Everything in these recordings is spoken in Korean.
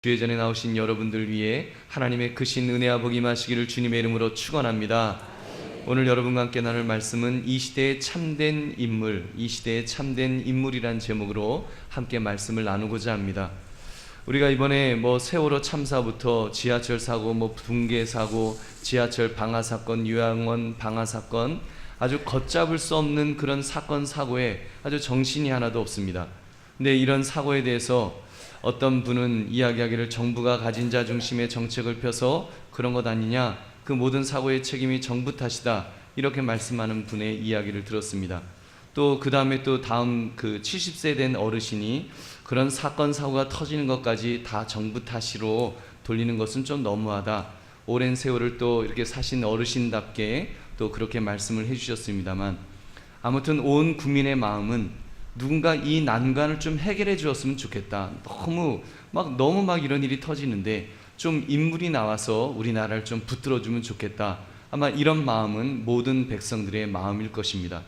주의 전에 나오신 여러분들 위해 하나님의 크신 은혜와 복이 임하시기를 주님의 이름으로 축원합니다. 오늘 여러분과 함께 나눌 말씀은 이 시대의 참된 인물, 이 시대의 참된 인물이란 제목으로 함께 말씀을 나누고자 합니다. 우리가 이번에 세월호 참사부터 지하철 사고, 붕괴 사고, 지하철 방화 사건, 요양원 방화 사건, 아주 걷잡을 수 없는 그런 사건 사고에 아주 정신이 하나도 없습니다. 근데 이런 사고에 대해서 어떤 분은 이야기하기를 정부가 가진 자 중심의 정책을 펴서 그런 것 아니냐, 그 모든 사고의 책임이 정부 탓이다, 이렇게 말씀하는 분의 이야기를 들었습니다. 또 그 다음에 또 다음 70세 된 어르신이 그런 사건 사고가 터지는 것까지 다 정부 탓으로 돌리는 것은 좀 너무하다, 오랜 세월을 또 이렇게 사신 어르신답게 또 그렇게 말씀을 해주셨습니다만, 아무튼 온 국민의 마음은 누군가 이 난관을 좀 해결해 주었으면 좋겠다. 너무 이런 일이 터지는데 좀 인물이 나와서 우리나라를 좀 붙들어 주면 좋겠다. 아마 이런 마음은 모든 백성들의 마음일 것입니다.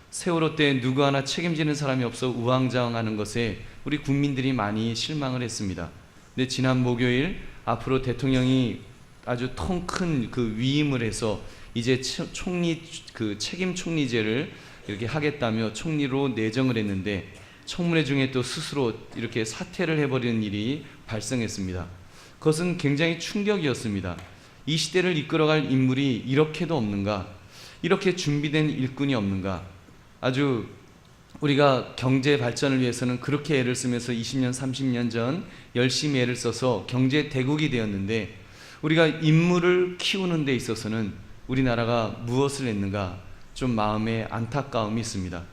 세월호 때 누구 하나 책임지는 사람이 없어 우왕좌왕하는 것에 우리 국민들이 많이 실망을 했습니다. 근데 지난 목요일 앞으로 대통령이 아주 통 큰 위임을 해서 이제 책임 총리제를 이렇게 하겠다며 총리로 내정을 했는데, 청문회 중에 또 스스로 이렇게 사퇴를 해버리는 일이 발생했습니다. 그것은 굉장히 충격이었습니다. 이 시대를 이끌어갈 인물이 이렇게도 없는가? 이렇게 준비된 일꾼이 없는가? 아주 우리가 경제 발전을 위해서는 그렇게 애를 쓰면서 20년, 30년 전 열심히 애를 써서 경제 대국이 되었는데, 우리가 인물을 키우는 데 있어서는 우리나라가 무엇을 했는가? 좀 마음에 안타까움이 있습니다.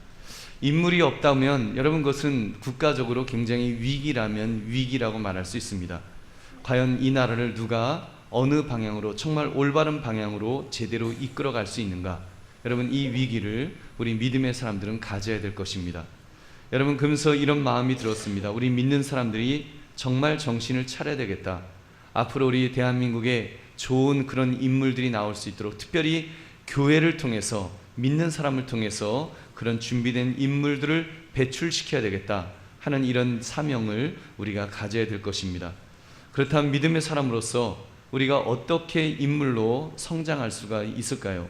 인물이 없다면 여러분, 그것은 국가적으로 굉장히 위기라면 위기라고 말할 수 있습니다. 과연 이 나라를 누가 어느 방향으로, 정말 올바른 방향으로 제대로 이끌어갈 수 있는가? 여러분, 이 위기를 우리 믿음의 사람들은 가져야 될 것입니다. 여러분, 그러면서 이런 마음이 들었습니다. 우리 믿는 사람들이 정말 정신을 차려야 되겠다. 앞으로 우리 대한민국에 좋은 그런 인물들이 나올 수 있도록, 특별히 교회를 통해서, 믿는 사람을 통해서 그런 준비된 인물들을 배출시켜야 되겠다 하는 이런 사명을 우리가 가져야 될 것입니다. 그렇다면 믿음의 사람으로서 우리가 어떻게 인물로 성장할 수가 있을까요?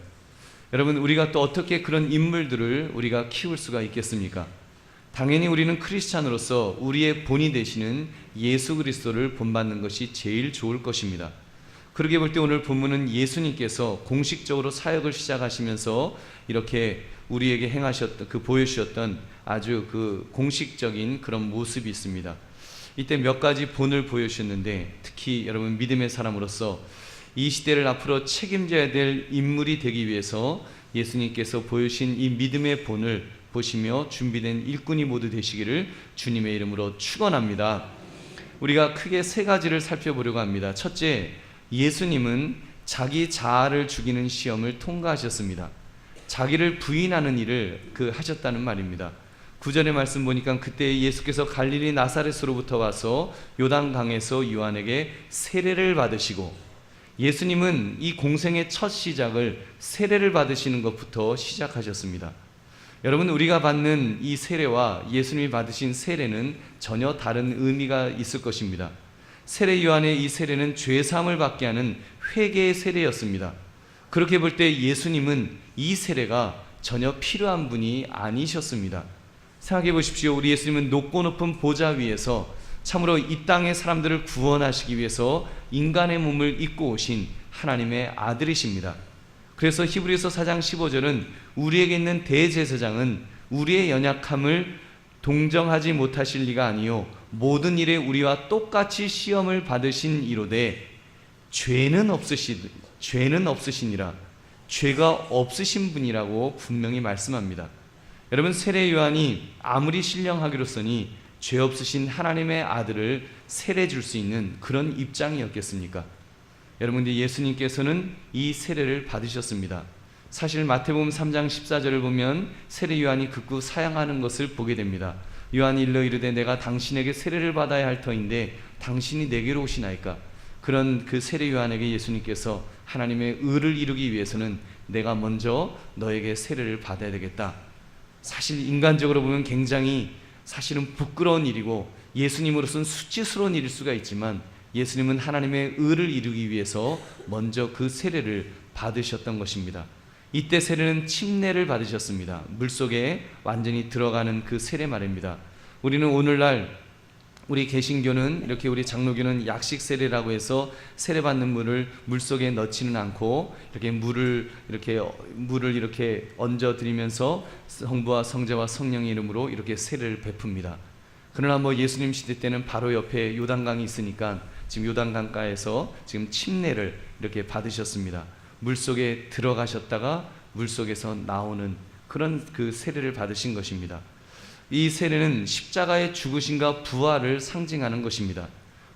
여러분, 우리가 또 어떻게 그런 인물들을 우리가 키울 수가 있겠습니까? 당연히 우리는 크리스찬으로서 우리의 본이 되시는 예수 그리스도를 본받는 것이 제일 좋을 것입니다. 그렇게 볼 때 오늘 본문은 예수님께서 공식적으로 사역을 시작하시면서 이렇게 우리에게 보여주셨던 아주 공식적인 그런 모습이 있습니다. 이때 몇 가지 본을 보여주셨는데, 특히 여러분, 믿음의 사람으로서 이 시대를 앞으로 책임져야 될 인물이 되기 위해서 예수님께서 보여주신 이 믿음의 본을 보시며 준비된 일꾼이 모두 되시기를 주님의 이름으로 축원합니다. 우리가 크게 세 가지를 살펴보려고 합니다. 첫째, 예수님은 자기 자아를 죽이는 시험을 통과하셨습니다. 자기를 부인하는 일을 하셨다는 말입니다. 9절의 말씀 보니까 그때 예수께서 갈릴리 나사렛으로부터 와서 요단강에서 요한에게 세례를 받으시고, 예수님은 이 공생의 첫 시작을 세례를 받으시는 것부터 시작하셨습니다. 여러분, 우리가 받는 이 세례와 예수님이 받으신 세례는 전혀 다른 의미가 있을 것입니다. 세례 요한의 이 세례는 죄사함을 받게 하는 회개의 세례였습니다. 그렇게 볼 때 예수님은 이 세례가 전혀 필요한 분이 아니셨습니다. 생각해 보십시오. 우리 예수님은 높고 높은 보좌 위에서 참으로 이 땅의 사람들을 구원하시기 위해서 인간의 몸을 입고 오신 하나님의 아들이십니다. 그래서 히브리서 4장 15절은 우리에게 있는 대제사장은 우리의 연약함을 동정하지 못하실 리가 아니요 모든 일에 우리와 똑같이 시험을 받으신 이로되 죄는 없으시니라, 죄가 없으신 분이라고 분명히 말씀합니다. 여러분, 세례 요한이 아무리 신령하기로서니 죄 없으신 하나님의 아들을 세례 줄 수 있는 그런 입장이었겠습니까? 여러분, 예수님께서는 이 세례를 받으셨습니다. 사실 마태복음 3장 14절을 보면 세례 요한이 극구 사양하는 것을 보게 됩니다. 요한이 일러 이르되 내가 당신에게 세례를 받아야 할 터인데 당신이 내게로 오시나이까? 그런 세례 요한에게 예수님께서 하나님의 의를 이루기 위해서는 내가 먼저 너에게 세례를 받아야 되겠다. 사실 인간적으로 보면 굉장히 사실은 부끄러운 일이고 예수님으로서는 수치스러운 일일 수가 있지만 예수님은 하나님의 의를 이루기 위해서 먼저 그 세례를 받으셨던 것입니다. 이때 세례는 침례를 받으셨습니다. 물속에 완전히 들어가는 그 세례 말입니다. 우리는 오늘날 우리 개신교는 이렇게 우리 장로교는 약식 세례라고 해서 세례받는 물을 물속에 넣지는 않고 이렇게 물을 이렇게 얹어 드리면서 성부와 성자와 성령의 이름으로 이렇게 세례를 베풉니다. 그러나 예수님 시대 때는 바로 옆에 요단강이 있으니까 지금 요단강가에서 지금 침례를 이렇게 받으셨습니다. 물속에 들어가셨다가 물속에서 나오는 그런 그 세례를 받으신 것입니다. 이 세례는 십자가의 죽으심과 부활을 상징하는 것입니다.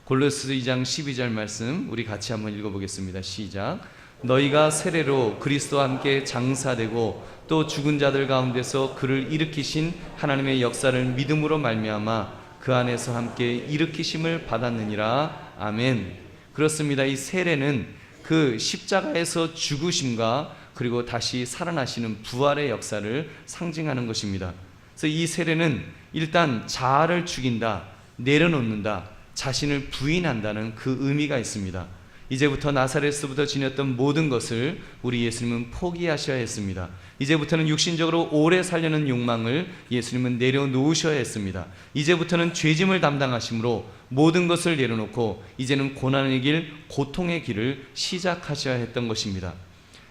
골로새 2장 12절 말씀 우리 같이 한번 읽어보겠습니다. 시작. 너희가 세례로 그리스도와 함께 장사되고 또 죽은 자들 가운데서 그를 일으키신 하나님의 역사를 믿음으로 말미암아 그 안에서 함께 일으키심을 받았느니라. 아멘. 그렇습니다. 이 세례는 그 십자가에서 죽으심과 그리고 다시 살아나시는 부활의 역사를 상징하는 것입니다. 그래서 이 세례는 일단 자아를 죽인다, 내려놓는다, 자신을 부인한다는 그 의미가 있습니다. 이제부터 나사렛에서부터 지녔던 모든 것을 우리 예수님은 포기하셔야 했습니다. 이제부터는 육신적으로 오래 살려는 욕망을 예수님은 내려놓으셔야 했습니다. 이제부터는 죄짐을 담당하심으로 모든 것을 내려놓고 이제는 고난의 길, 고통의 길을 시작하셔야 했던 것입니다.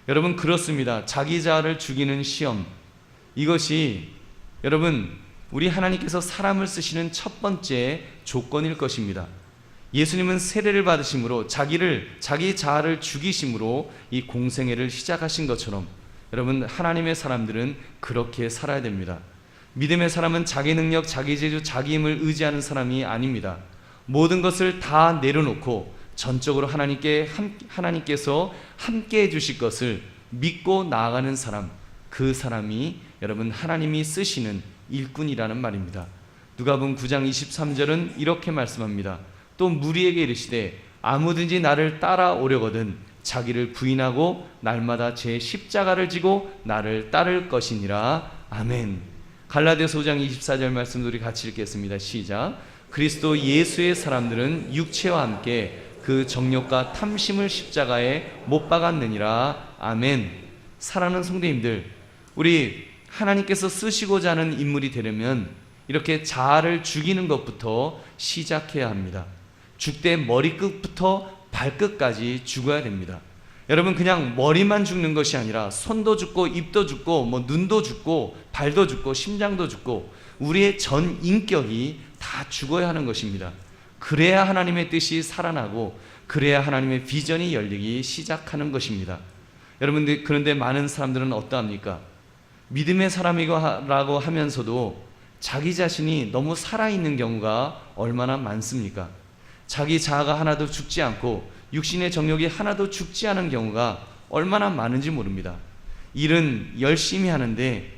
여러분, 그렇습니다. 자기 자아를 죽이는 시험, 이것이 여러분 우리 하나님께서 사람을 쓰시는 첫 번째 조건일 것입니다. 예수님은 세례를 받으심으로 자기 자아를 죽이심으로 이 공생애를 시작하신 것처럼 여러분 하나님의 사람들은 그렇게 살아야 됩니다. 믿음의 사람은 자기 능력, 자기 재주, 자기 힘을 의지하는 사람이 아닙니다. 모든 것을 다 내려놓고 전적으로 하나님께서 함께 해주실 것을 믿고 나아가는 사람, 그 사람이 여러분 하나님이 쓰시는 일꾼이라는 말입니다. 누가복음 9장 23절은 이렇게 말씀합니다. 또 무리에게 이르시되 아무든지 나를 따라오려거든 자기를 부인하고 날마다 제 십자가를 지고 나를 따를 것이니라. 아멘. 갈라디아서 5장 24절 말씀 우리 같이 읽겠습니다. 시작. 그리스도 예수의 사람들은 육체와 함께 그 정욕과 탐심을 십자가에 못 박았느니라. 아멘. 사랑하는 성도님들, 우리 하나님께서 쓰시고자 하는 인물이 되려면 이렇게 자아를 죽이는 것부터 시작해야 합니다. 죽되 머리끝부터 발끝까지 죽어야 됩니다. 여러분, 그냥 머리만 죽는 것이 아니라 손도 죽고 입도 죽고 눈도 죽고 발도 죽고 심장도 죽고 우리의 전 인격이 다 죽어야 하는 것입니다. 그래야 하나님의 뜻이 살아나고 그래야 하나님의 비전이 열리기 시작하는 것입니다. 여러분들, 그런데 많은 사람들은 어떠합니까? 믿음의 사람이라고 하면서도 자기 자신이 너무 살아있는 경우가 얼마나 많습니까? 자기 자아가 하나도 죽지 않고 육신의 정욕이 하나도 죽지 않은 경우가 얼마나 많은지 모릅니다. 일은 열심히 하는데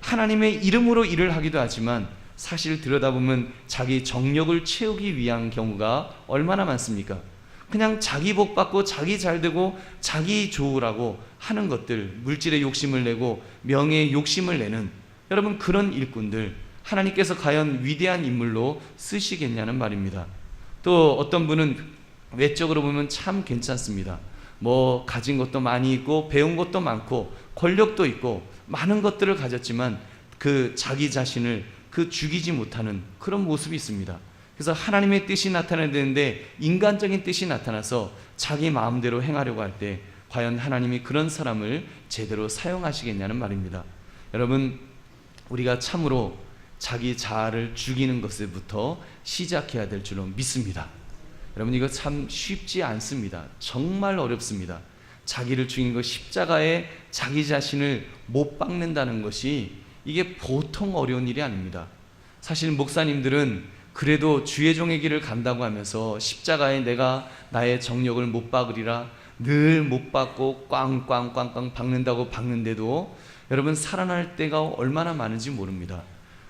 하나님의 이름으로 일을 하기도 하지만 사실 들여다보면 자기 정욕을 채우기 위한 경우가 얼마나 많습니까? 그냥 자기 복 받고 자기 잘 되고 자기 좋으라고 하는 것들, 물질의 욕심을 내고 명예의 욕심을 내는 여러분 그런 일꾼들, 하나님께서 과연 위대한 인물로 쓰시겠냐는 말입니다. 또 어떤 분은 외적으로 보면 참 괜찮습니다. 가진 것도 많이 있고 배운 것도 많고 권력도 있고 많은 것들을 가졌지만 그 자기 자신을 죽이지 못하는 그런 모습이 있습니다. 그래서 하나님의 뜻이 나타나야 되는데 인간적인 뜻이 나타나서 자기 마음대로 행하려고 할 때 과연 하나님이 그런 사람을 제대로 사용하시겠냐는 말입니다. 여러분, 우리가 참으로 자기 자아를 죽이는 것부터 시작해야 될 줄로 믿습니다. 여러분, 이거 참 쉽지 않습니다. 정말 어렵습니다. 자기를 죽이는 것, 십자가에 자기 자신을 못 박는다는 것이 이게 보통 어려운 일이 아닙니다. 사실 목사님들은 그래도 주의 종의 길을 간다고 하면서 십자가에 내가 나의 정욕을 못 박으리라 늘 못 박고 꽝꽝꽝꽝 박는다고 박는데도 여러분 살아날 때가 얼마나 많은지 모릅니다.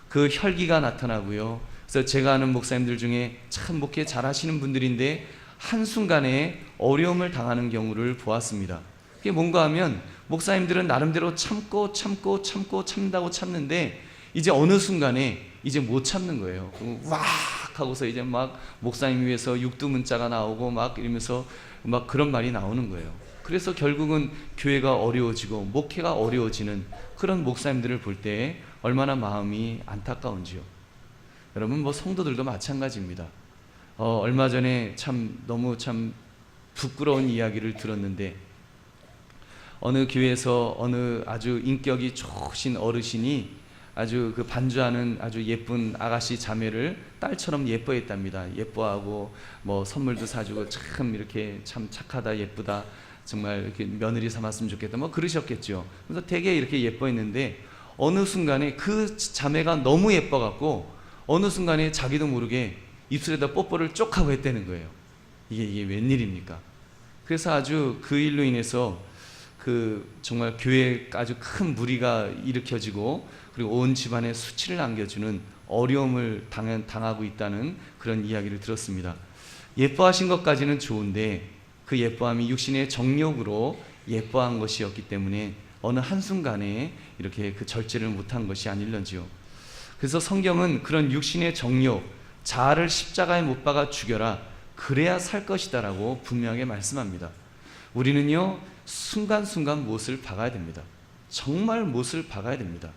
그 혈기가 나타나고요. 그래서 제가 아는 목사님들 중에 참 목회 잘하시는 분들인데 한순간에 어려움을 당하는 경우를 보았습니다. 그게 뭔가 하면 목사님들은 나름대로 참는다고 참는데 이제 어느 순간에 이제 못 참는 거예요. 왁 하고서 이제 막 목사님 위해서 육두문자가 나오고 막 이러면서 막 그런 말이 나오는 거예요. 그래서 결국은 교회가 어려워지고 목회가 어려워지는 그런 목사님들을 볼 때 얼마나 마음이 안타까운지요. 여러분, 뭐 성도들도 마찬가지입니다. 얼마 전에 너무 부끄러운 이야기를 들었는데, 어느 교회에서 어느 아주 인격이 좋으신 어르신이 아주 그 반주하는 아주 예쁜 아가씨 자매를 딸처럼 예뻐했답니다. 예뻐하고 뭐 선물도 사주고 참 이렇게 참 착하다, 예쁘다, 정말 이렇게 며느리 삼았으면 좋겠다, 뭐 그러셨겠죠. 그래서 되게 이렇게 예뻐했는데 어느 순간에 그 자매가 너무 예뻐갖고 어느 순간에 자기도 모르게 입술에다 뽀뽀를 쪽 하고 했다는 거예요. 이게 웬일입니까? 그래서 아주 그 일로 인해서 정말 교회에 아주 큰 무리가 일으켜지고, 그리고 온 집안에 수치를 안겨주는 어려움을 당하고 있다는 그런 이야기를 들었습니다. 예뻐하신 것까지는 좋은데 그 예뻐함이 육신의 정욕으로 예뻐한 것이었기 때문에 어느 한순간에 이렇게 그 절제를 못한 것이 아닐런지요. 그래서 성경은 그런 육신의 정욕, 자아를 십자가에 못 박아 죽여라, 그래야 살 것이다 라고 분명하게 말씀합니다. 우리는요, 순간순간 못을 박아야 됩니다. 정말 못을 박아야 됩니다.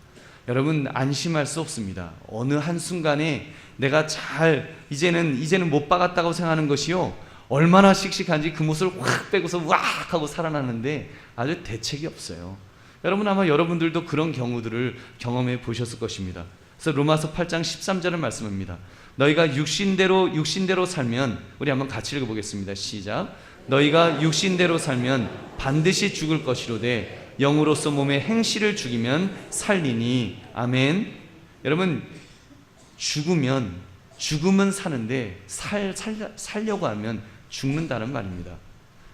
여러분, 안심할 수 없습니다. 어느 한순간에 내가 이제는 못 박았다고 생각하는 것이요, 얼마나 씩씩한지 그 못을 확 빼고서 왁 하고 살아나는데 아주 대책이 없어요. 여러분, 아마 여러분들도 그런 경우들을 경험해 보셨을 것입니다. 그래서 로마서 8장 13절을 말씀합니다. 너희가 육신대로 살면, 우리 한번 같이 읽어보겠습니다. 시작. 너희가 육신대로 살면 반드시 죽을 것이로되 영으로서 몸의 행실을 죽이면 살리니. 아멘. 여러분, 죽음은 사는데 살려고 하면 죽는다는 말입니다.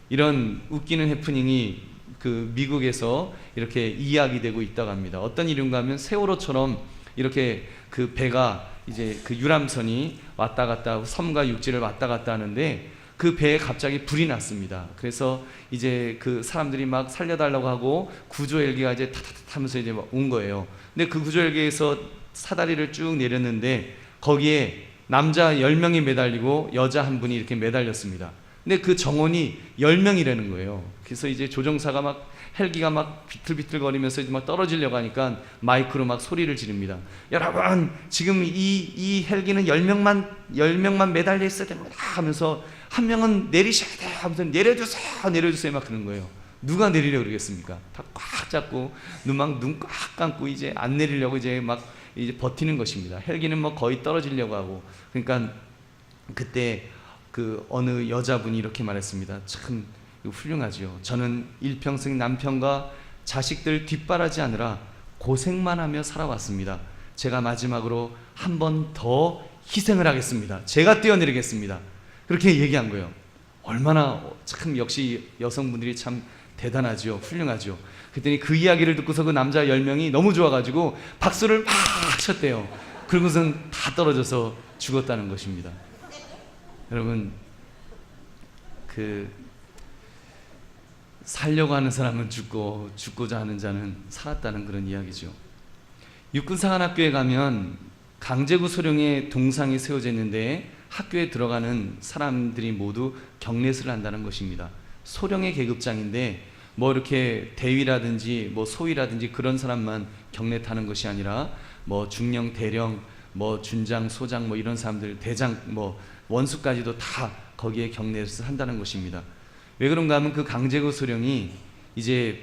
이런 웃기는 해프닝이 그 미국에서 이렇게 이야기되고 있다고 합니다. 어떤 일인가 하면 세월호처럼 이렇게 그 배가 이제 그 유람선이 왔다 갔다 하고 섬과 육지를 왔다 갔다 하는데 그 배에 갑자기 불이 났습니다. 그래서 이제 그 사람들이 막 살려달라고 하고 구조 헬기가 이제 타타타 하면서 이제 막 온 거예요. 근데 그 구조 헬기에서 사다리를 쭉 내렸는데 거기에 남자 10명이 매달리고 여자 한 분이 이렇게 매달렸습니다. 근데 그 정원이 10명이라는 거예요. 그래서 이제 조종사가 막 헬기가 막 비틀비틀거리면서 막 떨어지려고 하니까 마이크로 막 소리를 지릅니다. 여러분, 지금 이 헬기는 10명만 매달려 있어야 됩니다 하면서 한 명은 내리셔야 돼요 하면서 내려주세요 막 그러는 거예요. 누가 내리려고 그러겠습니까? 다 꽉 잡고 눈 꽉 감고 이제 안 내리려고 이제 버티는 것입니다. 헬기는 뭐 거의 떨어지려고 하고. 그러니까 그때 그 어느 여자분이 이렇게 말했습니다. 참 훌륭하지요. 저는 일평생 남편과 자식들 뒷바라지 하느라 고생만 하며 살아왔습니다. 제가 마지막으로 한 번 더 희생을 하겠습니다. 제가 뛰어내리겠습니다. 그렇게 얘기한 거예요. 얼마나 참 역시 여성분들이 참 대단하죠. 훌륭하죠. 그랬더니 그 이야기를 듣고서 그 남자 10명이 너무 좋아가지고 박수를 막 쳤대요. 그러고선 다 떨어져서 죽었다는 것입니다. 여러분, 살려고 하는 사람은 죽고 죽고자 하는 자는 살았다는 그런 이야기죠. 육군사관학교에 가면 강제구 소령의 동상이 세워져 있는데 학교에 들어가는 사람들이 모두 경례를 한다는 것입니다. 소령의 계급장인데 뭐 이렇게 대위라든지 뭐 소위라든지 그런 사람만 경례 타는 것이 아니라 뭐 중령, 대령, 뭐 준장, 소장 뭐 이런 사람들, 대장, 뭐 원수까지도 다 거기에 경례를 한다는 것입니다. 왜 그런가 하면 그 강제구 소령이 이제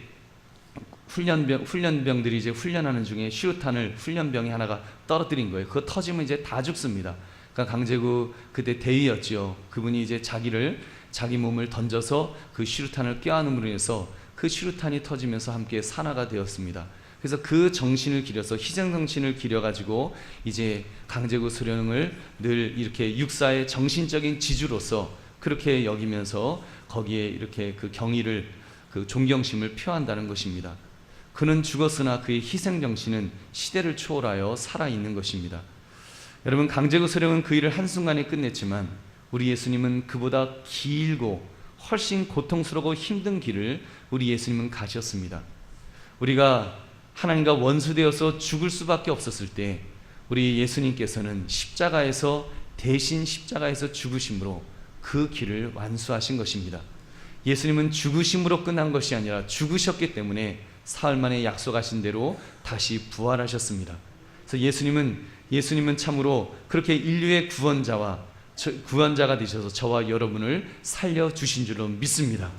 훈련병들이 이제 훈련하는 중에 슈루탄을 훈련병이 하나가 떨어뜨린 거예요. 그거 터지면 이제 다 죽습니다. 그러니까 강제구 그때 대위였죠. 그분이 이제 자기 몸을 던져서 그 슈루탄을 껴안음으로 인해서 그 슈루탄이 터지면서 함께 산화가 되었습니다. 그래서 그 정신을 기려서 희생 정신을 기려가지고 이제 강제구 소령을 늘 이렇게 육사의 정신적인 지주로서 그렇게 여기면서 거기에 이렇게 그 경의를, 그 존경심을 표한다는 것입니다. 그는 죽었으나 그의 희생 정신은 시대를 초월하여 살아있는 것입니다. 여러분, 강제구 소령은 그 일을 한순간에 끝냈지만 우리 예수님은 그보다 길고 훨씬 고통스럽고 힘든 길을 우리 예수님은 가셨습니다. 우리가 하나님과 원수되어서 죽을 수밖에 없었을 때 우리 예수님께서는 대신 십자가에서 죽으심으로 그 길을 완수하신 것입니다. 예수님은 죽으심으로 끝난 것이 아니라 죽으셨기 때문에 사흘 만에 약속하신 대로 다시 부활하셨습니다. 그래서 예수님은 참으로 그렇게 인류의 구원자가 되셔서 저와 여러분을 살려주신 줄로 믿습니다.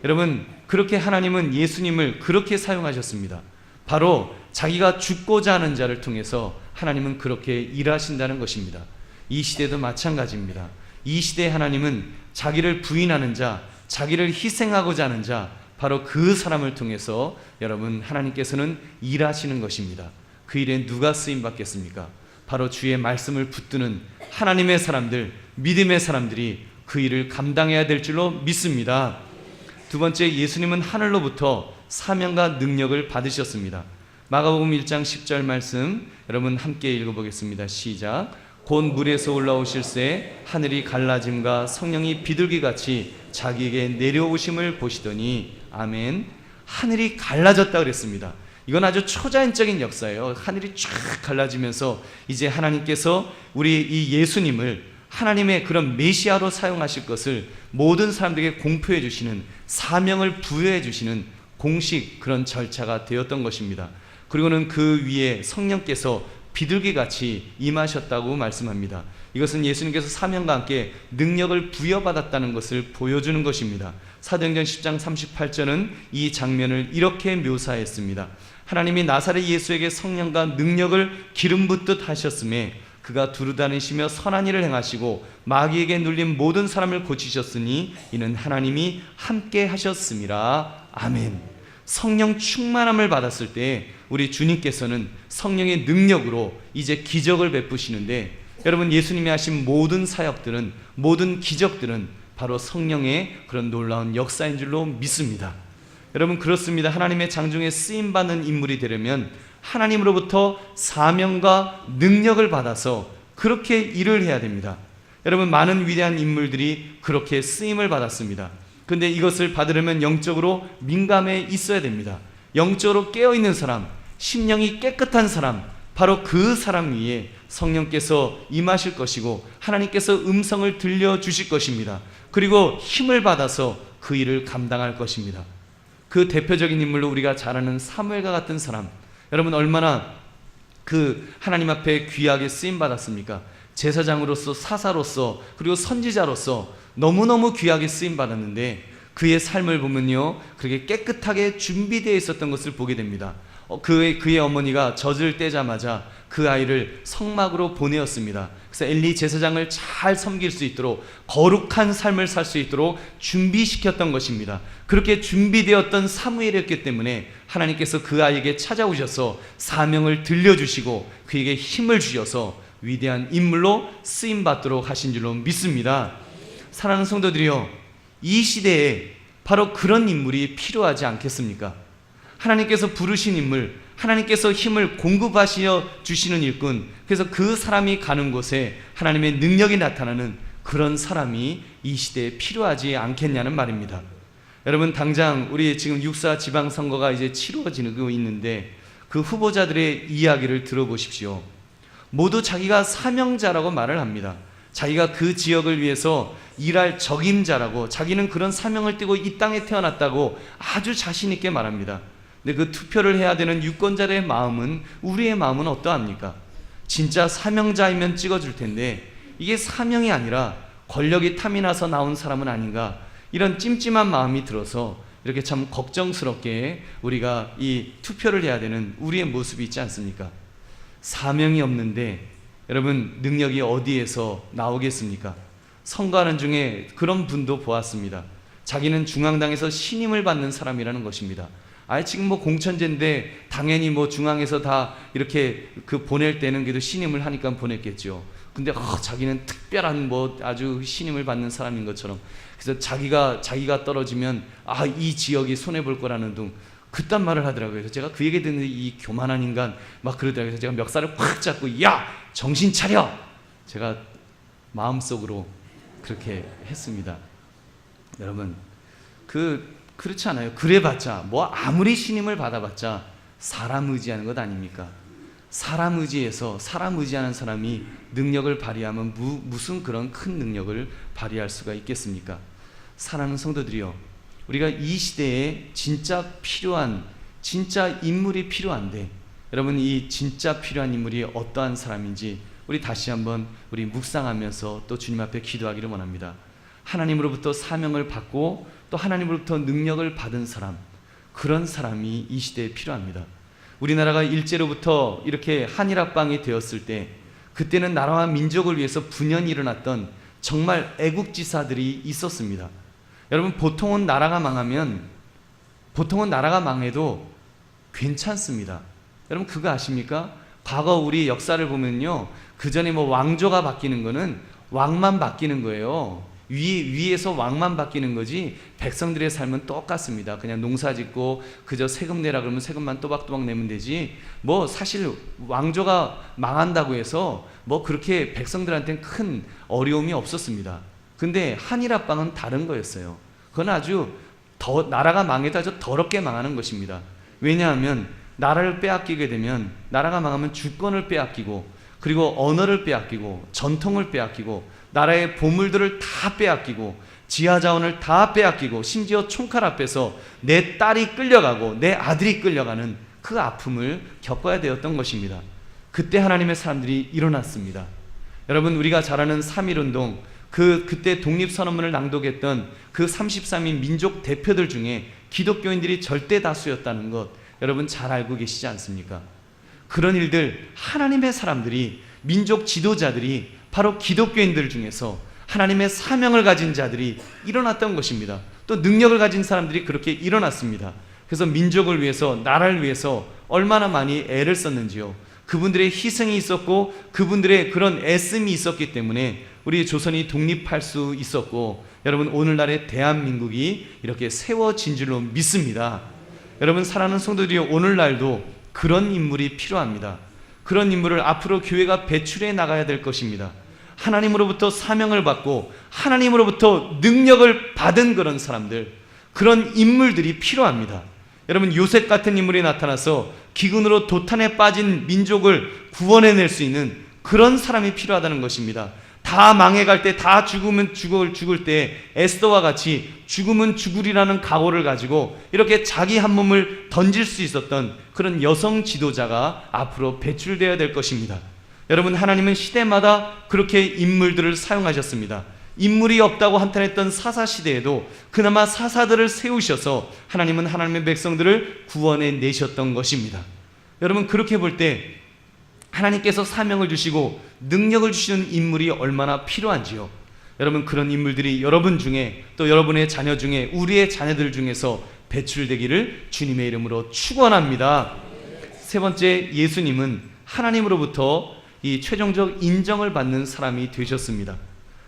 여러분, 그렇게 하나님은 예수님을 그렇게 사용하셨습니다. 바로 자기가 죽고자 하는 자를 통해서 하나님은 그렇게 일하신다는 것입니다. 이 시대도 마찬가지입니다. 이 시대의 하나님은 자기를 부인하는 자, 자기를 희생하고자 하는 자, 바로 그 사람을 통해서 여러분 하나님께서는 일하시는 것입니다. 그 일에 누가 쓰임 받겠습니까? 바로 주의 말씀을 붙드는 하나님의 사람들, 믿음의 사람들이 그 일을 감당해야 될 줄로 믿습니다. 두 번째, 예수님은 하늘로부터 사명과 능력을 받으셨습니다. 마가복음 1장 10절 말씀 여러분 함께 읽어보겠습니다. 시작. 곧 물에서 올라오실새 하늘이 갈라짐과 성령이 비둘기같이 자기에게 내려오심을 보시더니 아멘. 하늘이 갈라졌다 그랬습니다. 이건 아주 초자연적인 역사예요. 하늘이 쫙 갈라지면서 이제 하나님께서 우리 이 예수님을 하나님의 그런 메시아로 사용하실 것을 모든 사람들에게 공표해 주시는, 사명을 부여해 주시는 공식 그런 절차가 되었던 것입니다. 그리고는 그 위에 성령께서 비둘기같이 임하셨다고 말씀합니다. 이것은 예수님께서 사명과 함께 능력을 부여받았다는 것을 보여주는 것입니다. 사도행전 10장 38절은 이 장면을 이렇게 묘사했습니다. 하나님이 나사렛 예수에게 성령과 능력을 기름 붓듯 하셨음에 그가 두루다니시며 선한 일을 행하시고 마귀에게 눌린 모든 사람을 고치셨으니 이는 하나님이 함께 하셨음이라. 아멘. 성령 충만함을 받았을 때 우리 주님께서는 성령의 능력으로 이제 기적을 베푸시는데, 여러분 예수님이 하신 모든 사역들은, 모든 기적들은 바로 성령의 그런 놀라운 역사인 줄로 믿습니다. 여러분 그렇습니다. 하나님의 장중에 쓰임받는 인물이 되려면 하나님으로부터 사명과 능력을 받아서 그렇게 일을 해야 됩니다. 여러분 많은 위대한 인물들이 그렇게 쓰임을 받았습니다. 근데 이것을 받으려면 영적으로 민감해 있어야 됩니다. 영적으로 깨어있는 사람, 심령이 깨끗한 사람, 바로 그 사람 위에 성령께서 임하실 것이고 하나님께서 음성을 들려주실 것입니다. 그리고 힘을 받아서 그 일을 감당할 것입니다. 그 대표적인 인물로 우리가 잘 아는 사무엘과 같은 사람, 여러분 얼마나 그 하나님 앞에 귀하게 쓰임받았습니까? 제사장으로서, 사사로서, 그리고 선지자로서 너무너무 귀하게 쓰임받았는데 그의 삶을 보면요, 그렇게 깨끗하게 준비되어 있었던 것을 보게 됩니다. 그의 어머니가 젖을 떼자마자 그 아이를 성막으로 보내었습니다. 그래서 엘리 제사장을 잘 섬길 수 있도록, 거룩한 삶을 살 수 있도록 준비시켰던 것입니다. 그렇게 준비되었던 사무엘이었기 때문에 하나님께서 그 아이에게 찾아오셔서 사명을 들려주시고 그에게 힘을 주셔서 위대한 인물로 쓰임받도록 하신 줄로 믿습니다. 사랑하는 성도들이여, 이 시대에 바로 그런 인물이 필요하지 않겠습니까? 하나님께서 부르신 인물, 하나님께서 힘을 공급하시어 주시는 일꾼, 그래서 그 사람이 가는 곳에 하나님의 능력이 나타나는 그런 사람이 이 시대에 필요하지 않겠냐는 말입니다. 여러분 당장 우리 지금 육사 지방선거가 이제 치루어지고 있는데 그 후보자들의 이야기를 들어보십시오. 모두 자기가 사명자라고 말을 합니다. 자기가 그 지역을 위해서 일할 적임자라고, 자기는 그런 사명을 띠고 이 땅에 태어났다고 아주 자신 있게 말합니다. 근데 그 투표를 해야 되는 유권자들의 마음은, 우리의 마음은 어떠합니까? 진짜 사명자이면 찍어줄 텐데 이게 사명이 아니라 권력이 탐이 나서 나온 사람은 아닌가, 이런 찜찜한 마음이 들어서 이렇게 참 걱정스럽게 우리가 이 투표를 해야 되는 우리의 모습이 있지 않습니까? 사명이 없는데 여러분 능력이 어디에서 나오겠습니까? 선거하는 중에 그런 분도 보았습니다. 자기는 중앙당에서 신임을 받는 사람이라는 것입니다. 지금 뭐 공천제인데 당연히 뭐 중앙에서 다 이렇게 그 보낼 때는 그래도 신임을 하니까 보냈겠죠. 근데 자기는 특별한 뭐 아주 신임을 받는 사람인 것처럼, 그래서 자기가 떨어지면 이 지역이 손해 볼 거라는 둥 그딴 말을 하더라고요. 그래서 제가 그 얘기 듣는 이 교만한 인간 막 그러더라고요. 그래서 제가 멱살을 확 잡고 야 정신 차려! 제가 마음속으로 그렇게 했습니다. 여러분 그렇지 않아요? 그래봤자 뭐 아무리 신임을 받아봤자 사람 의지하는 것 아닙니까? 사람 의지해서 사람 의지하는 사람이 능력을 발휘하면 무슨 그런 큰 능력을 발휘할 수가 있겠습니까? 사랑하는 성도들이여, 우리가 이 시대에 진짜 필요한 진짜 인물이 필요한데, 여러분 이 진짜 필요한 인물이 어떠한 사람인지 우리 다시 한번 우리 묵상하면서 또 주님 앞에 기도하기를 원합니다. 하나님으로부터 사명을 받고 또 하나님으로부터 능력을 받은 사람, 그런 사람이 이 시대에 필요합니다. 우리나라가 일제로부터 이렇게 한일합방이 되었을 때, 그때는 나라와 민족을 위해서 분연히 일어났던 정말 애국지사들이 있었습니다. 여러분, 보통은 나라가 망해도 괜찮습니다. 여러분 그거 아십니까? 과거 우리 역사를 보면요, 그 전에 왕조가 바뀌는 거는 왕만 바뀌는 거예요. 위에서 왕만 바뀌는 거지 백성들의 삶은 똑같습니다. 그냥 농사 짓고 그저 세금 내라 그러면 세금만 또박또박 내면 되지, 사실 왕조가 망한다고 해서 그렇게 백성들한테는 큰 어려움이 없었습니다. 근데 한일합방은 다른 거였어요. 그건 아주 나라가 망해도 아주 더럽게 망하는 것입니다. 왜냐하면 나라를 빼앗기게 되면, 나라가 망하면 주권을 빼앗기고, 그리고 언어를 빼앗기고, 전통을 빼앗기고, 나라의 보물들을 다 빼앗기고, 지하자원을 다 빼앗기고, 심지어 총칼 앞에서 내 딸이 끌려가고 내 아들이 끌려가는 그 아픔을 겪어야 되었던 것입니다. 그때 하나님의 사람들이 일어났습니다. 여러분, 우리가 잘 아는 3.1운동, 그때 독립선언문을 낭독했던 그 33인 민족 대표들 중에 기독교인들이 절대 다수였다는 것 여러분 잘 알고 계시지 않습니까? 그런 일들, 하나님의 사람들이, 민족 지도자들이 바로 기독교인들 중에서 하나님의 사명을 가진 자들이 일어났던 것입니다. 또 능력을 가진 사람들이 그렇게 일어났습니다. 그래서 민족을 위해서, 나라를 위해서 얼마나 많이 애를 썼는지요. 그분들의 희생이 있었고 그분들의 그런 애씀이 있었기 때문에 우리 조선이 독립할 수 있었고, 여러분 오늘날의 대한민국이 이렇게 세워진 줄로 믿습니다. 여러분 사랑하는 성도들이, 오늘날도 그런 인물이 필요합니다. 그런 인물을 앞으로 교회가 배출해 나가야 될 것입니다. 하나님으로부터 사명을 받고 하나님으로부터 능력을 받은 그런 사람들, 그런 인물들이 필요합니다. 여러분 요셉 같은 인물이 나타나서 기근으로 도탄에 빠진 민족을 구원해낼 수 있는 그런 사람이 필요하다는 것입니다. 다 망해갈 때, 다 죽으면 죽을 때 에스더와 같이 죽으면 죽으리라는 각오를 가지고 이렇게 자기 한 몸을 던질 수 있었던 그런 여성 지도자가 앞으로 배출되어야 될 것입니다. 여러분 하나님은 시대마다 그렇게 인물들을 사용하셨습니다. 인물이 없다고 한탄했던 사사시대에도 그나마 사사들을 세우셔서 하나님은 하나님의 백성들을 구원해 내셨던 것입니다. 여러분 그렇게 볼 때 하나님께서 사명을 주시고 능력을 주시는 인물이 얼마나 필요한지요. 여러분 그런 인물들이 여러분 중에, 또 여러분의 자녀 중에, 우리의 자녀들 중에서 배출되기를 주님의 이름으로 축원합니다. 세 번째, 예수님은 하나님으로부터 이 최종적 인정을 받는 사람이 되셨습니다.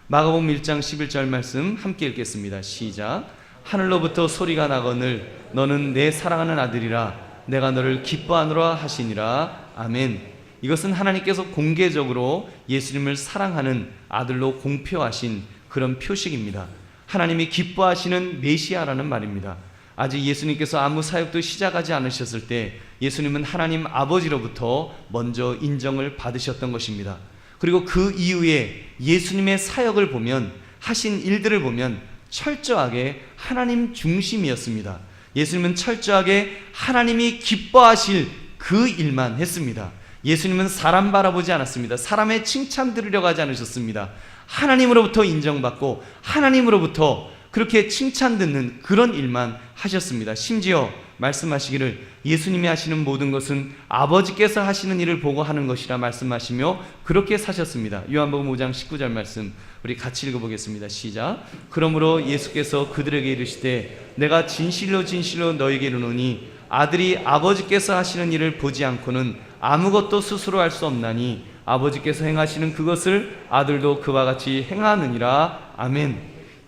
마가복음 1장 11절 말씀 함께 읽겠습니다. 시작. 하늘로부터 소리가 나거늘 너는 내 사랑하는 아들이라 내가 너를 기뻐하노라 하시니라. 아멘. 이것은 하나님께서 공개적으로 예수님을 사랑하는 아들로 공표하신 그런 표식입니다. 하나님이 기뻐하시는 메시아라는 말입니다. 아직 예수님께서 아무 사역도 시작하지 않으셨을 때 예수님은 하나님 아버지로부터 먼저 인정을 받으셨던 것입니다. 그리고 그 이후에 예수님의 사역을 보면, 하신 일들을 보면 철저하게 하나님 중심이었습니다. 예수님은 철저하게 하나님이 기뻐하실 그 일만 했습니다. 예수님은 사람 바라보지 않았습니다. 사람의 칭찬 들으려고 하지 않으셨습니다. 하나님으로부터 인정받고 하나님으로부터 그렇게 칭찬 듣는 그런 일만 하셨습니다. 심지어 말씀하시기를 예수님이 하시는 모든 것은 아버지께서 하시는 일을 보고 하는 것이라 말씀하시며 그렇게 사셨습니다. 요한복음 5장 19절 말씀 우리 같이 읽어보겠습니다. 시작. 그러므로 예수께서 그들에게 이르시되 내가 진실로 진실로 너희에게 이르노니 아들이 아버지께서 하시는 일을 보지 않고는 아무것도 스스로 할 수 없나니 아버지께서 행하시는 그것을 아들도 그와 같이 행하느니라. 아멘.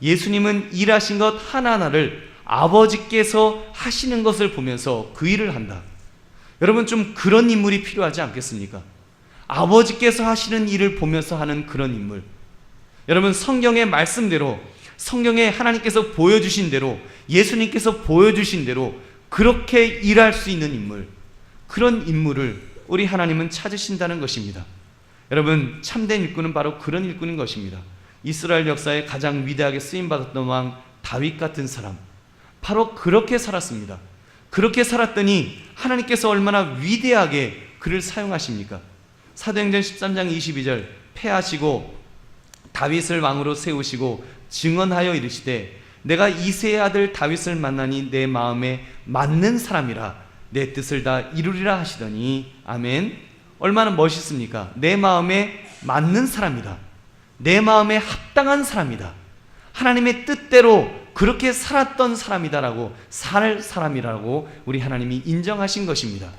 예수님은 일하신 것 하나하나를 아버지께서 하시는 것을 보면서 그 일을 한다. 여러분 좀 그런 인물이 필요하지 않겠습니까? 아버지께서 하시는 일을 보면서 하는 그런 인물. 여러분 성경의 말씀대로, 성경에 하나님께서 보여주신 대로, 예수님께서 보여주신 대로 그렇게 일할 수 있는 인물, 그런 인물을 우리 하나님은 찾으신다는 것입니다. 여러분, 참된 일꾼은 바로 그런 일꾼인 것입니다. 이스라엘 역사에 가장 위대하게 쓰임받았던 왕 다윗 같은 사람, 바로 그렇게 살았습니다. 그렇게 살았더니 하나님께서 얼마나 위대하게 그를 사용하십니까? 사도행전 13장 22절, 패하시고 다윗을 왕으로 세우시고 증언하여 이르시되 내가 이새의 아들 다윗을 만나니 내 마음에 맞는 사람이라 내 뜻을 다 이루리라 하시더니, 아멘. 얼마나 멋있습니까? 내 마음에 맞는 사람이다. 내 마음에 합당한 사람이다. 하나님의 뜻대로 그렇게 살았던 사람이다라고, 살 사람이라고 우리 하나님이 인정하신 것입니다.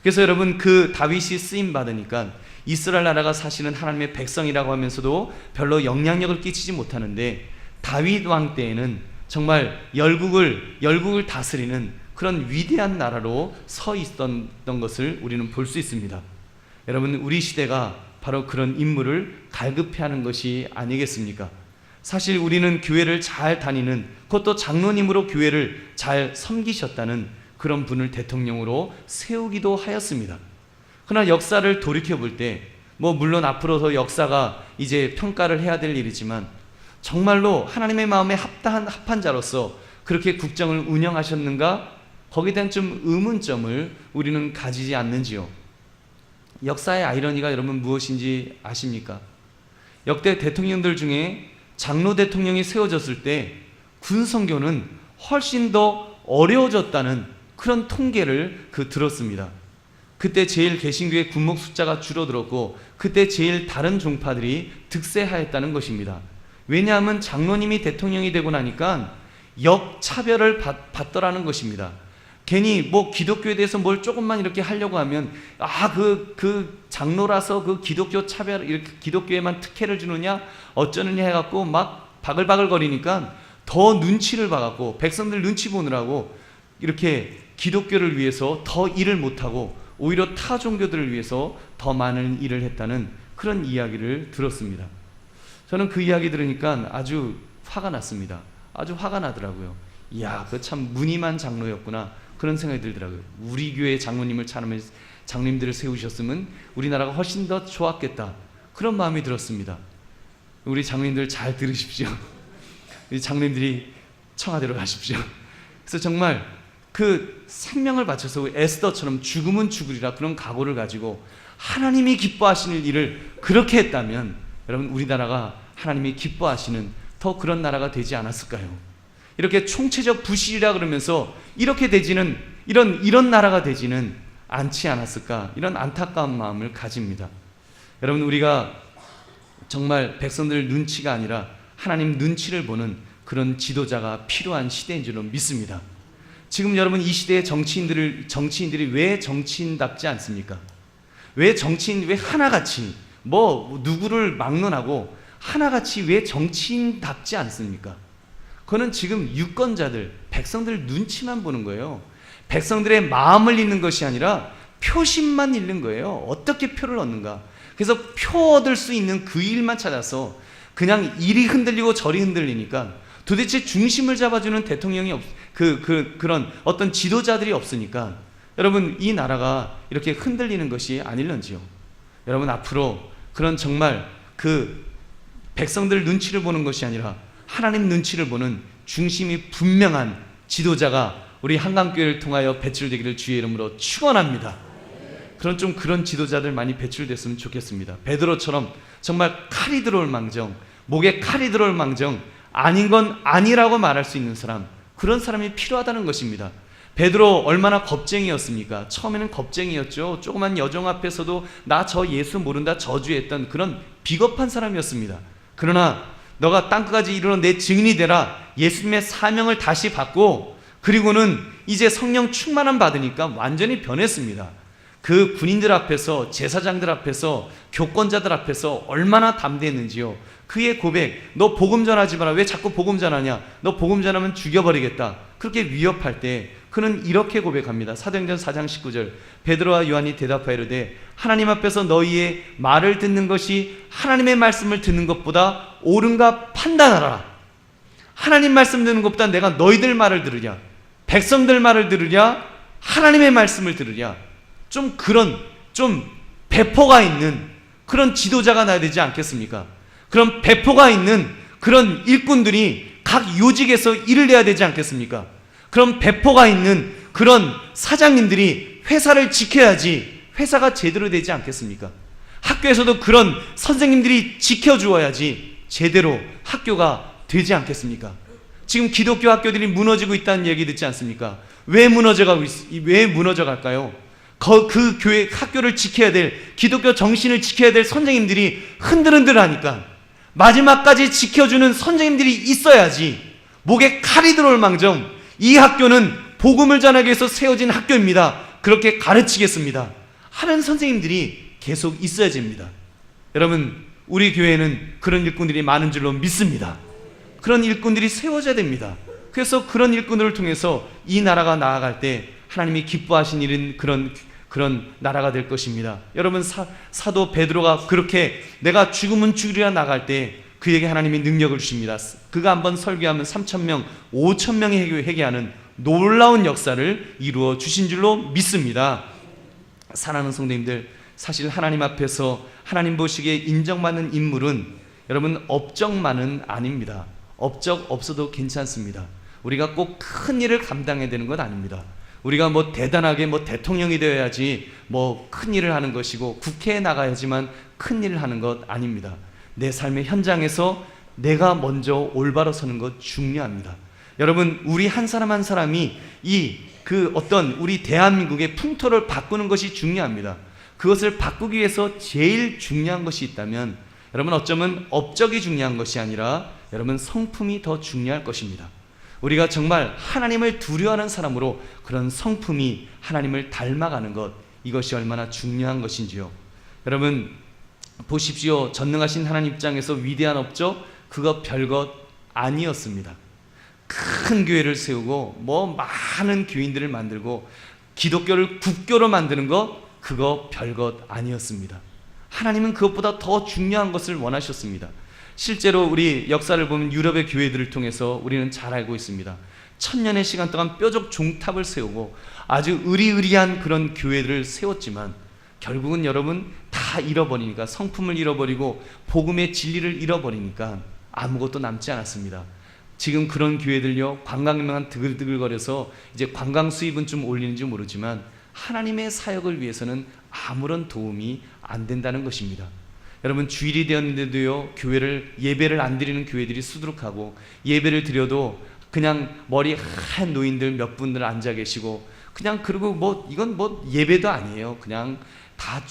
그래서 여러분, 그 다윗이 쓰임 받으니까 이스라엘 나라가 사실은 하나님의 백성이라고 하면서도 별로 영향력을 끼치지 못하는데, 다윗 왕 때에는 정말 열국을 다스리는 그런 위대한 나라로 서 있었던 것을 우리는 볼 수 있습니다. 여러분, 우리 시대가 바로 그런 인물을 갈급해하는 것이 아니겠습니까? 사실 우리는 교회를 잘 다니는, 그것도 장로님으로 교회를 잘 섬기셨다는 그런 분을 대통령으로 세우기도 하였습니다. 그러나 역사를 돌이켜볼 때, 물론 앞으로서 역사가 이제 평가를 해야 될 일이지만, 정말로 하나님의 마음에 합한 자로서 그렇게 국정을 운영하셨는가? 거기에 대한 좀 의문점을 우리는 가지지 않는지요. 역사의 아이러니가 여러분 무엇인지 아십니까? 역대 대통령들 중에 장로 대통령이 세워졌을 때 군성교는 훨씬 더 어려워졌다는 그런 통계를 들었습니다. 그때 제일 개신교의 군목 숫자가 줄어들었고, 그때 제일 다른 종파들이 득세하였다는 것입니다. 왜냐하면 장로님이 대통령이 되고 나니까 역차별을 받더라는 것입니다. 괜히 기독교에 대해서 뭘 조금만 이렇게 하려고 하면, 그 장로라서 그 기독교 차별, 이렇게 기독교에만 특혜를 주느냐 어쩌느냐 해갖고 막 바글바글거리니까 더 눈치를 봐갖고, 백성들 눈치 보느라고 이렇게 기독교를 위해서 더 일을 못하고 오히려 타 종교들을 위해서 더 많은 일을 했다는 그런 이야기를 들었습니다. 저는 그 이야기 들으니까 아주 화가 났습니다. 아주 화가 나더라고요. 이야, 그 참 무늬만 장로였구나, 그런 생각이 들더라고요. 우리 교회 장로님을 차르면, 장로님들을 세우셨으면 우리나라가 훨씬 더 좋았겠다, 그런 마음이 들었습니다. 우리 장로님들 잘 들으십시오. 우리 장로님들이 청와대로 가십시오. 그래서 정말 그 생명을 바쳐서 에스더처럼 죽으면 죽으리라 그런 각오를 가지고 하나님이 기뻐하시는 일을 그렇게 했다면, 여러분, 우리나라가 하나님이 기뻐하시는 더 그런 나라가 되지 않았을까요? 이렇게 총체적 부실이라 그러면서 이렇게 되지는, 이런 나라가 되지는 않지 않았을까, 이런 안타까운 마음을 가집니다. 여러분, 우리가 정말 백성들 눈치가 아니라 하나님 눈치를 보는 그런 지도자가 필요한 시대인 줄로 믿습니다. 지금 여러분, 이 시대의 정치인들이 왜 정치인답지 않습니까? 왜 하나같이 누구를 막론하고 하나같이 왜 정치인답지 않습니까? 그거는 지금 유권자들, 백성들 눈치만 보는 거예요. 백성들의 마음을 읽는 것이 아니라 표심만 읽는 거예요. 어떻게 표를 얻는가. 그래서 표 얻을 수 있는 그 일만 찾아서 그냥 이리 흔들리고 저리 흔들리니까 도대체 중심을 잡아주는 대통령이 그런 어떤 지도자들이 없으니까 여러분, 이 나라가 이렇게 흔들리는 것이 아닐런지요. 여러분, 앞으로 그런 정말 백성들 눈치를 보는 것이 아니라 하나님 눈치를 보는 중심이 분명한 지도자가 우리 한강교회를 통하여 배출되기를 주의 이름으로 축원합니다. 그런 지도자들 많이 배출됐으면 좋겠습니다. 베드로처럼 정말 칼이 들어올 망정, 목에 칼이 들어올 망정, 아닌 건 아니라고 말할 수 있는 사람, 그런 사람이 필요하다는 것입니다. 베드로 얼마나 겁쟁이였습니까? 처음에는 겁쟁이였죠. 조그만 여종 앞에서도 나 저 예수 모른다 저주했던 그런 비겁한 사람이었습니다. 그러나 너가 땅끝까지 이르러 내 증인이 되라, 예수님의 사명을 다시 받고, 그리고는 이제 성령 충만함 받으니까 완전히 변했습니다. 그 군인들 앞에서, 제사장들 앞에서, 교권자들 앞에서 얼마나 담대했는지요. 그의 고백, 너 복음 전하지 마라. 왜 자꾸 복음 전하냐? 너 복음 전하면 죽여버리겠다. 그렇게 위협할 때 그는 이렇게 고백합니다. 사도행전 4장 19절, 베드로와 요한이 대답하여 이르되 하나님 앞에서 너희의 말을 듣는 것이 하나님의 말씀을 듣는 것보다 옳은가 판단하라. 하나님 말씀 듣는 것보다 내가 너희들 말을 들으랴, 백성들 말을 들으랴, 하나님의 말씀을 들으랴. 좀 좀 배포가 있는 그런 지도자가 나야 되지 않겠습니까? 그런 배포가 있는 그런 일꾼들이 각 요직에서 일을 해야 되지 않겠습니까? 그런 배포가 있는 그런 사장님들이 회사를 지켜야지 회사가 제대로 되지 않겠습니까? 학교에서도 그런 선생님들이 지켜주어야지 제대로 학교가 되지 않겠습니까? 지금 기독교 학교들이 무너지고 있다는 얘기 듣지 않습니까? 왜 무너져 갈까요? 그 교회 학교를 지켜야 될, 기독교 정신을 지켜야 될 선생님들이 흔들흔들하니까 마지막까지 지켜주는 선생님들이 있어야지 목에 칼이 들어올 망정 이 학교는 복음을 전하기 위해서 세워진 학교입니다, 그렇게 가르치겠습니다 하는 선생님들이 계속 있어야 됩니다. 여러분, 우리 교회는 그런 일꾼들이 많은 줄로 믿습니다. 그런 일꾼들이 세워져야 됩니다. 그래서 그런 일꾼들을 통해서 이 나라가 나아갈 때 하나님이 기뻐하신 일은 그런 나라가 될 것입니다. 여러분, 사도 베드로가 그렇게 내가 죽으면 죽으리라 나갈 때 그에게 하나님이 능력을 주십니다. 그가 한번 설교하면 3,000명, 5,000명이 회개하는 놀라운 역사를 이루어 주신 줄로 믿습니다. 사랑하는 성도님들, 사실 하나님 앞에서 하나님 보시기에 인정받는 인물은 여러분 업적만은 아닙니다. 업적 없어도 괜찮습니다. 우리가 꼭 큰 일을 감당해야 되는 건 아닙니다. 우리가 뭐 대단하게 대통령이 되어야지 큰 일을 하는 것이고 국회에 나가야지만 큰 일을 하는 것 아닙니다. 내 삶의 현장에서 내가 먼저 올바로 서는 것 중요합니다. 여러분, 우리 한 사람 한 사람이 우리 대한민국의 풍토를 바꾸는 것이 중요합니다. 그것을 바꾸기 위해서 제일 중요한 것이 있다면 여러분, 어쩌면 업적이 중요한 것이 아니라 여러분 성품이 더 중요할 것입니다. 우리가 정말 하나님을 두려워하는 사람으로 그런 성품이 하나님을 닮아가는 것, 이것이 얼마나 중요한 것인지요. 여러분 보십시오. 전능하신 하나님 입장에서 위대한 업적, 그거 별것 아니었습니다. 큰 교회를 세우고 많은 교인들을 만들고 기독교를 국교로 만드는 것, 그거 별것 아니었습니다. 하나님은 그것보다 더 중요한 것을 원하셨습니다. 실제로 우리 역사를 보면 유럽의 교회들을 통해서 우리는 잘 알고 있습니다. 1000년의 시간 동안 뾰족 종탑을 세우고 아주 의리의리한 그런 교회들을 세웠지만 결국은 여러분 다 잃어버리니까, 성품을 잃어버리고 복음의 진리를 잃어버리니까 아무것도 남지 않았습니다. 지금 그런 교회들요, 관광객만 드글드글거려서 이제 관광 수입은 좀 올리는지 모르지만 하나님의 사역을 위해서는 아무런 도움이 안 된다는 것입니다. 여러분, 주일이 되었는데도요, 예배를 안 드리는 교회들이 수두룩하고, 예배를 드려도 그냥 머리 하얀 노인들 몇 분들 앉아 계시고, 그냥 그리고 이건 예배도 아니에요. 그냥 다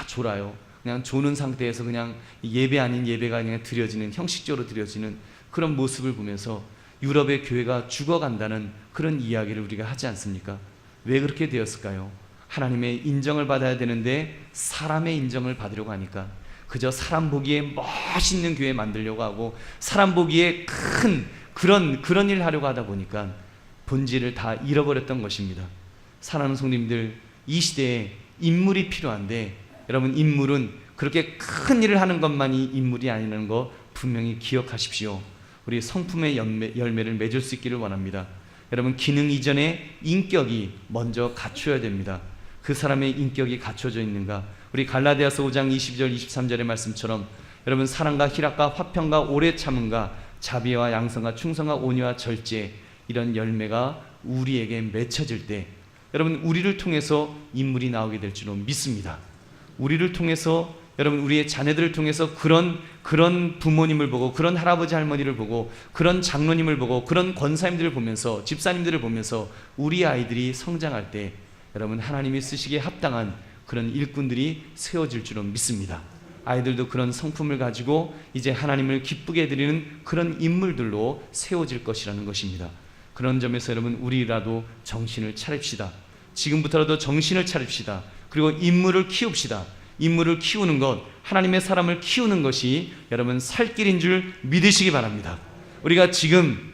졸아요. 그냥 조는 상태에서 그냥 예배 아닌 예배가 그냥 드려지는, 형식적으로 드려지는 그런 모습을 보면서 유럽의 교회가 죽어간다는 그런 이야기를 우리가 하지 않습니까? 왜 그렇게 되었을까요? 하나님의 인정을 받아야 되는데 사람의 인정을 받으려고 하니까, 그저 사람 보기에 멋있는 교회 만들려고 하고 사람 보기에 큰 그런 일 하려고 하다 보니까 본질을 다 잃어버렸던 것입니다. 사랑하는 성도님들, 이 시대에 인물이 필요한데 여러분, 인물은 그렇게 큰 일을 하는 것만이 인물이 아니라는 거 분명히 기억하십시오. 우리 성품의 열매를 맺을 수 있기를 원합니다. 여러분, 기능 이전에 인격이 먼저 갖춰야 됩니다. 그 사람의 인격이 갖춰져 있는가? 우리 갈라디아서 5장 22절 23절의 말씀처럼 여러분, 사랑과 희락과 화평과 오래 참음과 자비와 양성과 충성과 온유와 절제, 이런 열매가 우리에게 맺혀질 때 여러분, 우리를 통해서 인물이 나오게 될 줄로 믿습니다. 우리를 통해서, 여러분 우리의 자녀들을 통해서 그런 부모님을 보고, 그런 할아버지 할머니를 보고, 그런 장로님을 보고, 그런 권사님들을 보면서, 집사님들을 보면서 우리 아이들이 성장할 때 여러분, 하나님이 쓰시기에 합당한 그런 일꾼들이 세워질 줄로 믿습니다. 아이들도 그런 성품을 가지고 이제 하나님을 기쁘게 해드리는 그런 인물들로 세워질 것이라는 것입니다. 그런 점에서 여러분, 우리라도 정신을 차립시다. 지금부터라도 정신을 차립시다. 그리고 인물을 키웁시다. 인물을 키우는 것, 하나님의 사람을 키우는 것이 여러분 살 길인 줄 믿으시기 바랍니다. 우리가 지금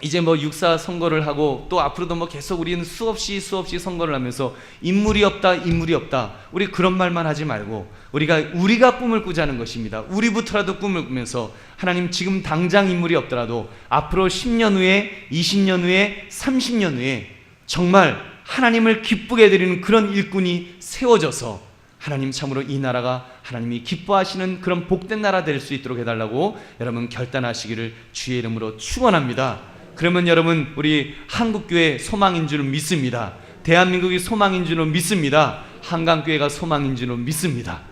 이제 육사 선거를 하고 또 앞으로도 계속 우리는 수없이 선거를 하면서 인물이 없다, 우리 그런 말만 하지 말고 우리가 꿈을 꾸자는 것입니다. 우리부터라도 꿈을 꾸면서 하나님, 지금 당장 인물이 없더라도 앞으로 10년 후에, 20년 후에, 30년 후에 정말 하나님을 기쁘게 해드리는 그런 일꾼이 세워져서 하나님 참으로 이 나라가 하나님이 기뻐하시는 그런 복된 나라 될 수 있도록 해달라고 여러분 결단하시기를 주의 이름으로 축원합니다. 그러면 여러분, 우리 한국교회 소망인 줄 믿습니다. 대한민국이 소망인 줄 믿습니다. 한강교회가 소망인 줄 믿습니다.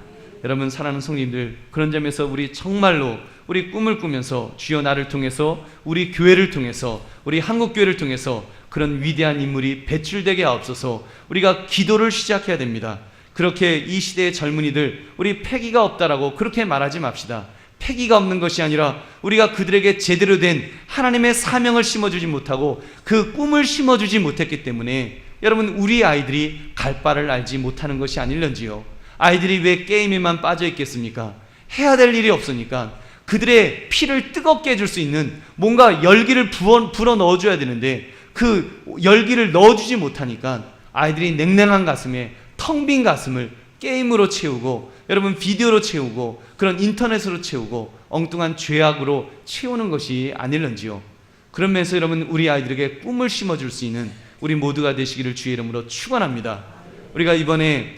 여러분 사랑하는 성도님들, 그런 점에서 우리 정말로 우리 꿈을 꾸면서 주여 나를 통해서, 우리 교회를 통해서, 우리 한국교회를 통해서 그런 위대한 인물이 배출되게 하옵소서. 우리가 기도를 시작해야 됩니다. 그렇게 이 시대의 젊은이들, 우리 패기가 없다라고 그렇게 말하지 맙시다. 패기가 없는 것이 아니라 우리가 그들에게 제대로 된 하나님의 사명을 심어주지 못하고 그 꿈을 심어주지 못했기 때문에 여러분, 우리 아이들이 갈 바를 알지 못하는 것이 아닐런지요. 아이들이 왜 게임에만 빠져 있겠습니까? 해야 될 일이 없으니까. 그들의 피를 뜨겁게 해줄 수 있는 뭔가 열기를 불어 넣어줘야 되는데 그 열기를 넣어주지 못하니까 아이들이 냉랭한 가슴에, 텅 빈 가슴을 게임으로 채우고, 여러분 비디오로 채우고, 그런 인터넷으로 채우고 엉뚱한 죄악으로 채우는 것이 아닐런지요. 그런 면에서 여러분, 우리 아이들에게 꿈을 심어줄 수 있는 우리 모두가 되시기를 주의 이름으로 축원합니다. 우리가 이번에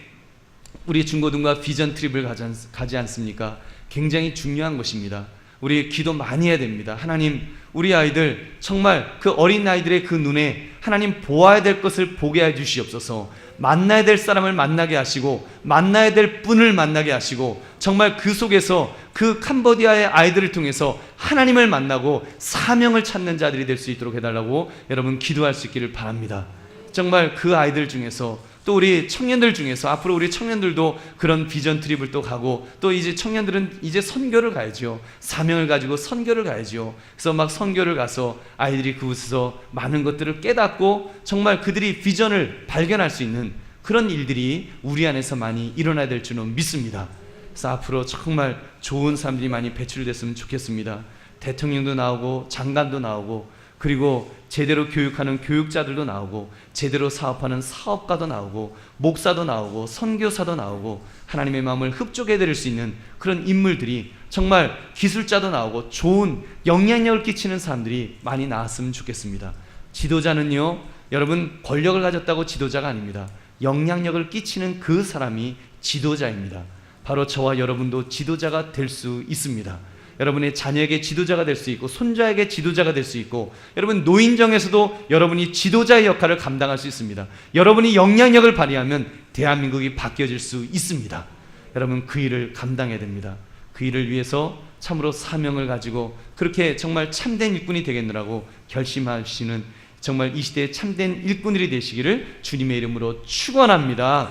우리 중고등과 비전 트립을 가지 않습니까? 굉장히 중요한 것입니다. 우리 기도 많이 해야 됩니다. 하나님, 우리 아이들 정말 그 어린 아이들의 그 눈에 하나님 보아야 될 것을 보게 해 주시옵소서. 만나야 될 사람을 만나게 하시고, 만나야 될 분을 만나게 하시고, 정말 그 속에서 그 캄보디아의 아이들을 통해서 하나님을 만나고 사명을 찾는 자들이 될 수 있도록 해달라고 여러분 기도할 수 있기를 바랍니다. 정말 그 아이들 중에서, 또 우리 청년들 중에서, 앞으로 우리 청년들도 그런 비전 트립을 또 가고, 또 이제 청년들은 이제 선교를 가야죠. 사명을 가지고 선교를 가야죠. 그래서 막 선교를 가서 아이들이 그곳에서 많은 것들을 깨닫고 정말 그들이 비전을 발견할 수 있는 그런 일들이 우리 안에서 많이 일어나야 될 줄은 믿습니다. 그래서 앞으로 정말 좋은 사람들이 많이 배출됐으면 좋겠습니다. 대통령도 나오고 장관도 나오고, 그리고 제대로 교육하는 교육자들도 나오고, 제대로 사업하는 사업가도 나오고, 목사도 나오고, 선교사도 나오고, 하나님의 마음을 흡족해 드릴 수 있는 그런 인물들이, 정말 기술자도 나오고 좋은 영향력을 끼치는 사람들이 많이 나왔으면 좋겠습니다. 지도자는요, 여러분 권력을 가졌다고 지도자가 아닙니다. 영향력을 끼치는 그 사람이 지도자입니다. 바로 저와 여러분도 지도자가 될 수 있습니다. 여러분의 자녀에게 지도자가 될 수 있고, 손자에게 지도자가 될 수 있고, 여러분 노인정에서도 여러분이 지도자의 역할을 감당할 수 있습니다. 여러분이 영향력을 발휘하면 대한민국이 바뀌어질 수 있습니다. 여러분 그 일을 감당해야 됩니다. 그 일을 위해서 참으로 사명을 가지고 그렇게 정말 참된 일꾼이 되겠노라고 결심하시는 정말 이 시대의 참된 일꾼들이 되시기를 주님의 이름으로 축원합니다.